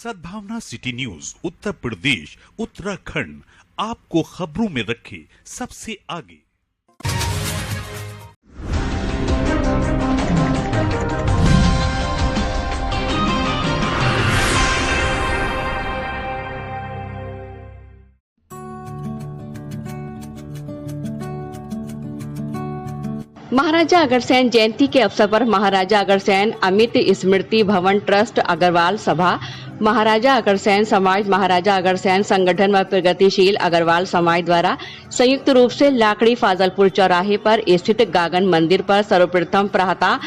सद्भावना city news Uttar Pradesh Uttarakhand आपको खबरों में रखे सबसे आगे। महाराजा अग्रसेन जयंती के अवसर पर महाराजा अग्रसेन अमित स्मृति भवन ट्रस्ट अग्रवाल सभा, महाराजा अग्रसेन समाज, महाराजा अग्रसेन संगठन व प्रगतिशील अग्रवाल समाज द्वारा संयुक्त रूप से लाकड़ी फाजलपुर चौराहे पर स्थित गागन मंदिर पर सर्वप्रथम प्रातः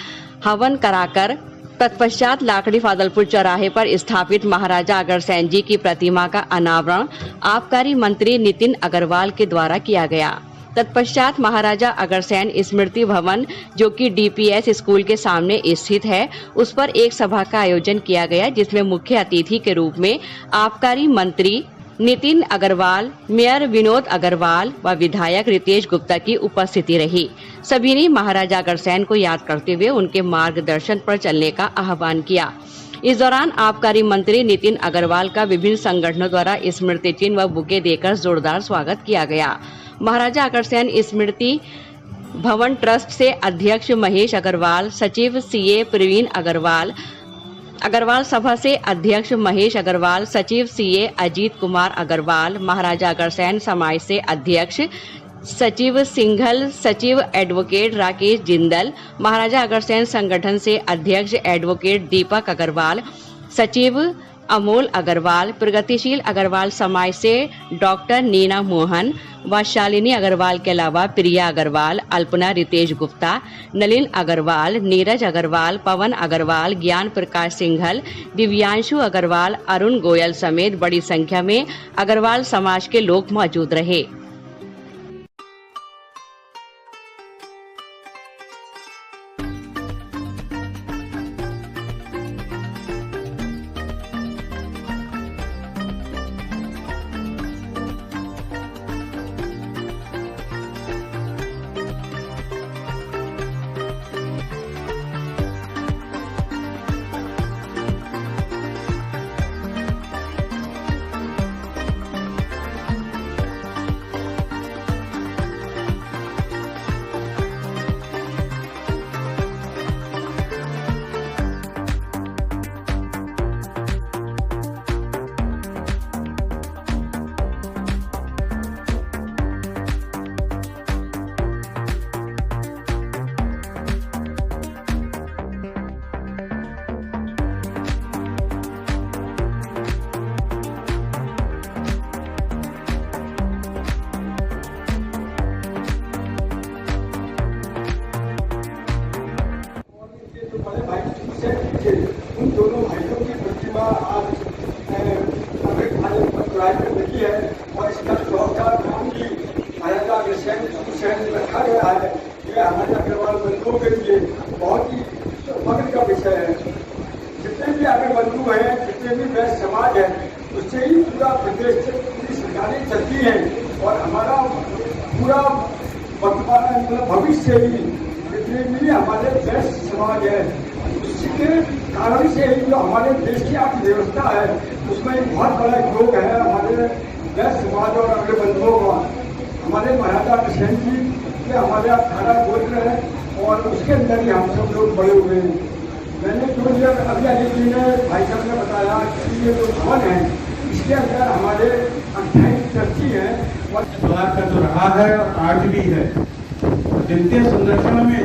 हवन कराकर तत्पश्चात लाकड़ी फाजलपुर चौराहे पर स्थापित महाराजा अग्रसेन जी की प्रतिमा का अनावरण आबकारी मंत्री नितिन अग्रवाल के द्वारा किया गया। तत्पश्चात महाराजा अग्रसेन स्मृति भवन जो कि डीपीएस स्कूल के सामने स्थित है, उस पर एक सभा का आयोजन किया गया, जिसमें मुख्य अतिथि के रूप में आबकारी मंत्री नितिन अग्रवाल, मेयर विनोद अग्रवाल व विधायक रितेश गुप्ता की उपस्थिति रही। सभी ने महाराजा अग्रसेन को याद करते हुए उनके मार्गदर्शन पर चलने का आह्वान किया। इस दौरान आबकारी मंत्री नितिन अग्रवाल का विभिन्न संगठनों द्वारा स्मृति चिन्ह व बुके देकर जोरदार स्वागत किया गया। महाराजा अग्रसेन स्मृति भवन ट्रस्ट से अध्यक्ष महेश अग्रवाल, सचिव सीए प्रवीण अग्रवाल, अग्रवाल सभा से अध्यक्ष महेश अग्रवाल, सचिव सीए अजीत कुमार अग्रवाल, महाराजा अग्रसेन समाज से अध्यक्ष सचिव सिंघल, सचिव एडवोकेट राकेश जिंदल, महाराजा अग्रसेन संगठन से अध्यक्ष एडवोकेट दीपक अग्रवाल, सचिव अमोल अग्रवाल, प्रगतिशील अग्रवाल समाज से डॉक्टर नीना मोहन व शालिनी अग्रवाल के अलावा प्रिया अग्रवाल, अल्पना रितेश गुप्ता, नलिन अग्रवाल, नीरज अग्रवाल, पवन अग्रवाल, ज्ञान प्रकाश सिंघल, दिव्यांशु अग्रवाल, अरुण गोयल समेत बड़ी संख्या में अग्रवाल समाज के लोग मौजूद रहे। उन दोनों भाइयों की प्रतिमा आज लगी है और इसका चौका नाम भी महाराजा अग्रसेन रखा गया है। यह महाराजा अग्रवाल बंधुओं के लिए बहुत ही फख्र का विषय है। जितने भी आगे बंधु हैं, जितने भी वैश्य समाज है, उससे ही पूरा प्रदेश से पूरी सरकारें चलती हैं और हमारा पूरा वर्तमान भविष्य ही जितने भी हमारे वैश्य समाज है, उसके कारण से जो हमारे देश की अर्थव्यवस्था है उसमें एक बहुत बड़ा योग है हमारे वैश्य समाज और अग्र बंधुओं का। हमारे महाराजा अग्रसेन जी के हमारे 18 गोत्र है और उसके अंदर ही हम सब लोग बड़े हुए हैं। मैंने जो ये अभी अजीत जी ने भाई साहब ने बताया कि ये जो भवन है इसके अंदर हमारे 28 ट्रस्टी हैं और द्वार का जो रहा है और आज भी है। जिनके संरक्षण में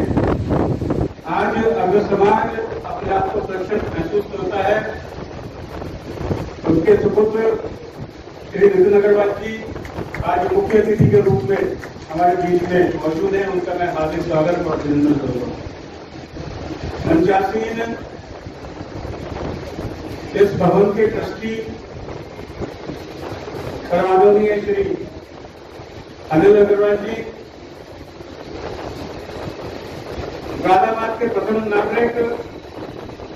आज अग्र समाज अपने आप को सुरक्षित महसूस करता है, उनके सुपुत्र श्री नितिन अग्रवाल जी आज मुख्य अतिथि के रूप में हमारे बीच में मौजूद हैं। उनका मैं हार्दिक स्वागत और अभिनंदन करूंगा। मंचासीन इस भवन के ट्रस्टी परमादरणीय श्री अनिल अग्रवाल जी, गाजियाबाद के प्रथम नागरिक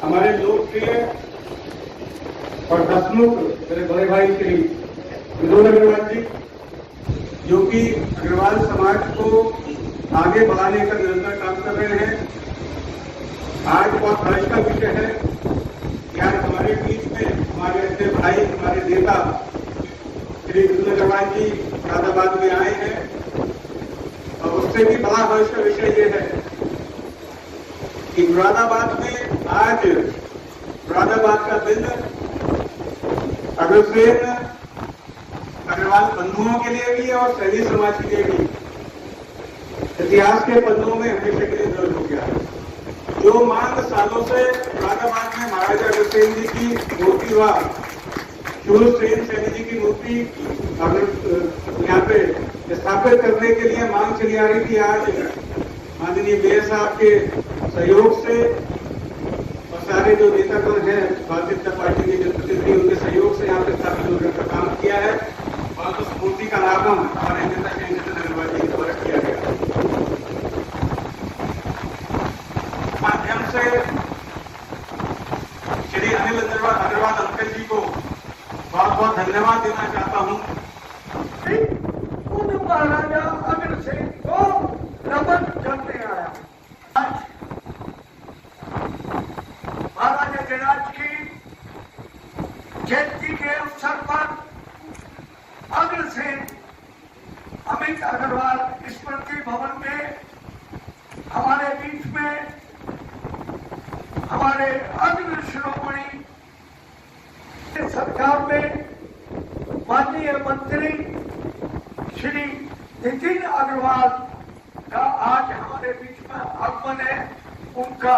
हमारे लोकप्रिय और हसमुख मेरे बड़े भाई श्री विनोद अग्रवाल जी, जो कि अग्रवाल समाज को आगे बढ़ाने का निरंतर काम कर रहे हैं। आज बहुत हर्ष का विषय है कि आज हमारे बीच में हमारे अच्छे भाई, हमारे नेता श्री विष्णु अग्रवाल जी मुरादाबाद में आए हैं। और उससे भी बड़ा हर्ष का विषय ये है कि मुरादाबाद में आज मुरादाबाद का दिन अग्रसेन अग्रवाल बंधुओं के लिए भी और सैनी समाज के लिए भी इतिहास के पन्नों में हमेशा के लिए दर्ज हो गया है। जो मांग सालों से मुरादाबाद में महाराजा अग्रसेन जी की मूर्ति व शूरसेन सैनी जी की मूर्ति यहाँ पे स्थापित करने के लिए मांग चली आ रही थी, आज माननीय मेयर साहब के सहयोग से और सारे जो नेतागण हैं भारतीय जनता पार्टी के जनप्रतिनिधि उनके सहयोग से यहाँ पे स्थापित होने का काम किया है और उस मूर्ति का नामकरण हमारे नेता श्री नितिन अग्रवाल जी के द्वारा किया गया। माध्यम से श्री अनिल अग्रवाल अंकल जी को बहुत बहुत धन्यवाद देना चाहता हूँ। महाराजा अग्रसेन को नमन करने आया। महाराजा जयराज की जयंती के अवसर पर अग्रसेन अमित अग्रवाल स्मृति भवन में हमारे बीच में हमारे अग्र शिरोमणि सरकार में माननीय मंत्री श्री नितिन अग्रवाल का आज हमारे बीच में आगमन है। उनका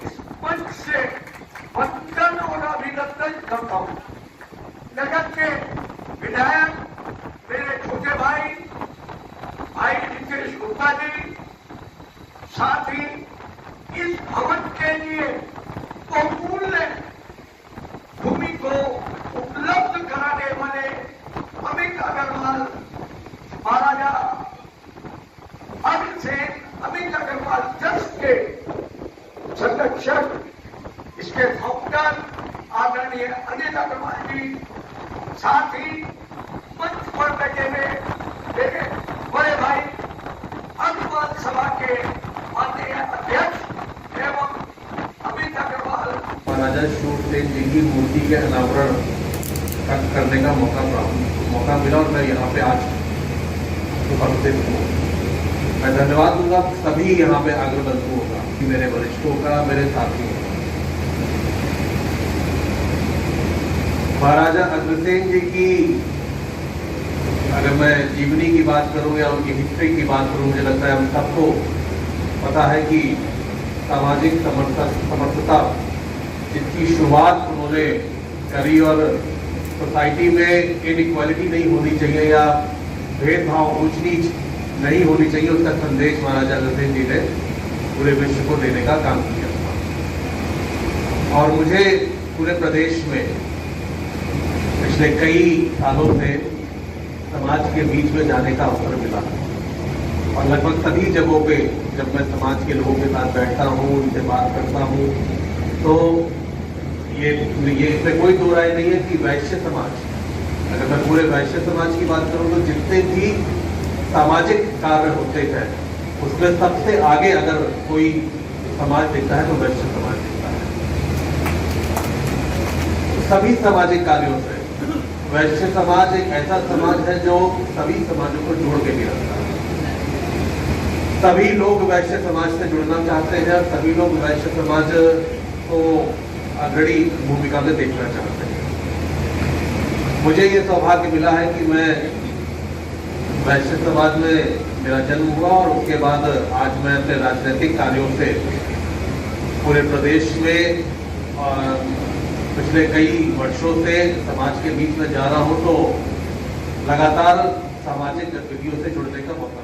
इस मंच से वंदन और अभिनंदन करता हूँ। नगर के विधायक मेरे छोटे भाई नितेश गुप्ता जी, साथ ही इस भवन के लिए बहुमूल्य भूमि को उपलब्ध कराने वाले अमित अग्रवाल महाराजा अग्रसेन अमित अग्रवाल ट्रस्ट के संरक्षक, इसके फाउंडर आदरणीय अनिल अग्रवाल जी, साथ ही मंच पर बैठे हुए मेरे बड़े भाई अग्रवाल सभा के माननीय अध्यक्ष एवं अमित अग्रवाल। महाराजा शूरसेन जी की मूर्ति के अनावरण करने का मौका मिला और मैं यहाँ पे आज उपस्थित हूँ। मैं धन्यवाद दूंगा सभी यहाँ पे अग्रबंधुओं का, मेरे वरिष्ठों का, मेरे साथियों का। महाराजा अग्रसेन जी की अगर मैं जीवनी की बात करूं या उनकी हिस्ट्री की बात करूं, मुझे लगता है हम सबको पता है कि सामाजिक समर्थता जिसकी शुरुआत उन्होंने करी और सोसाइटी में इनइक्वालिटी नहीं होनी चाहिए या भेदभाव ऊंच नीच नहीं होनी चाहिए, उसका संदेश महाराजा अग्रसेन जी ने पूरे विश्व को देने का काम किया था। और मुझे पूरे प्रदेश में पिछले कई सालों से समाज के बीच में जाने का अवसर मिला और लगभग सभी जगहों पे जब मैं समाज के लोगों के साथ बैठता हूँ, उनसे बात करता हूँ, तो ये इसमें कोई दो राय नहीं है कि वैश्य समाज, अगर मैं पूरे वैश्य समाज की बात करूँ तो जितने भी सामाजिक कार्य होते हैं उसमें सबसे आगे अगर कोई समाज दिखता है तो वैश्य समाज दिखता है। सभी सामाजिक कार्यों से वैश्य समाज एक ऐसा समाज है जो सभी समाजों को जोड़ के भी रखता है। सभी लोग वैश्य समाज से जुड़ना चाहते हैं और सभी लोग वैश्य समाज को अग्रणी भूमिका में देखना चाहते हैं। मुझे ये सौभाग्य मिला है कि मैं वैश्य समाज में मेरा जन्म हुआ और उसके बाद आज मैं अपने राजनीतिक कार्यों से पूरे प्रदेश में पिछले कई वर्षों से समाज के बीच में जा रहा हूं, तो लगातार सामाजिक गतिविधियों से जुड़ने का मौका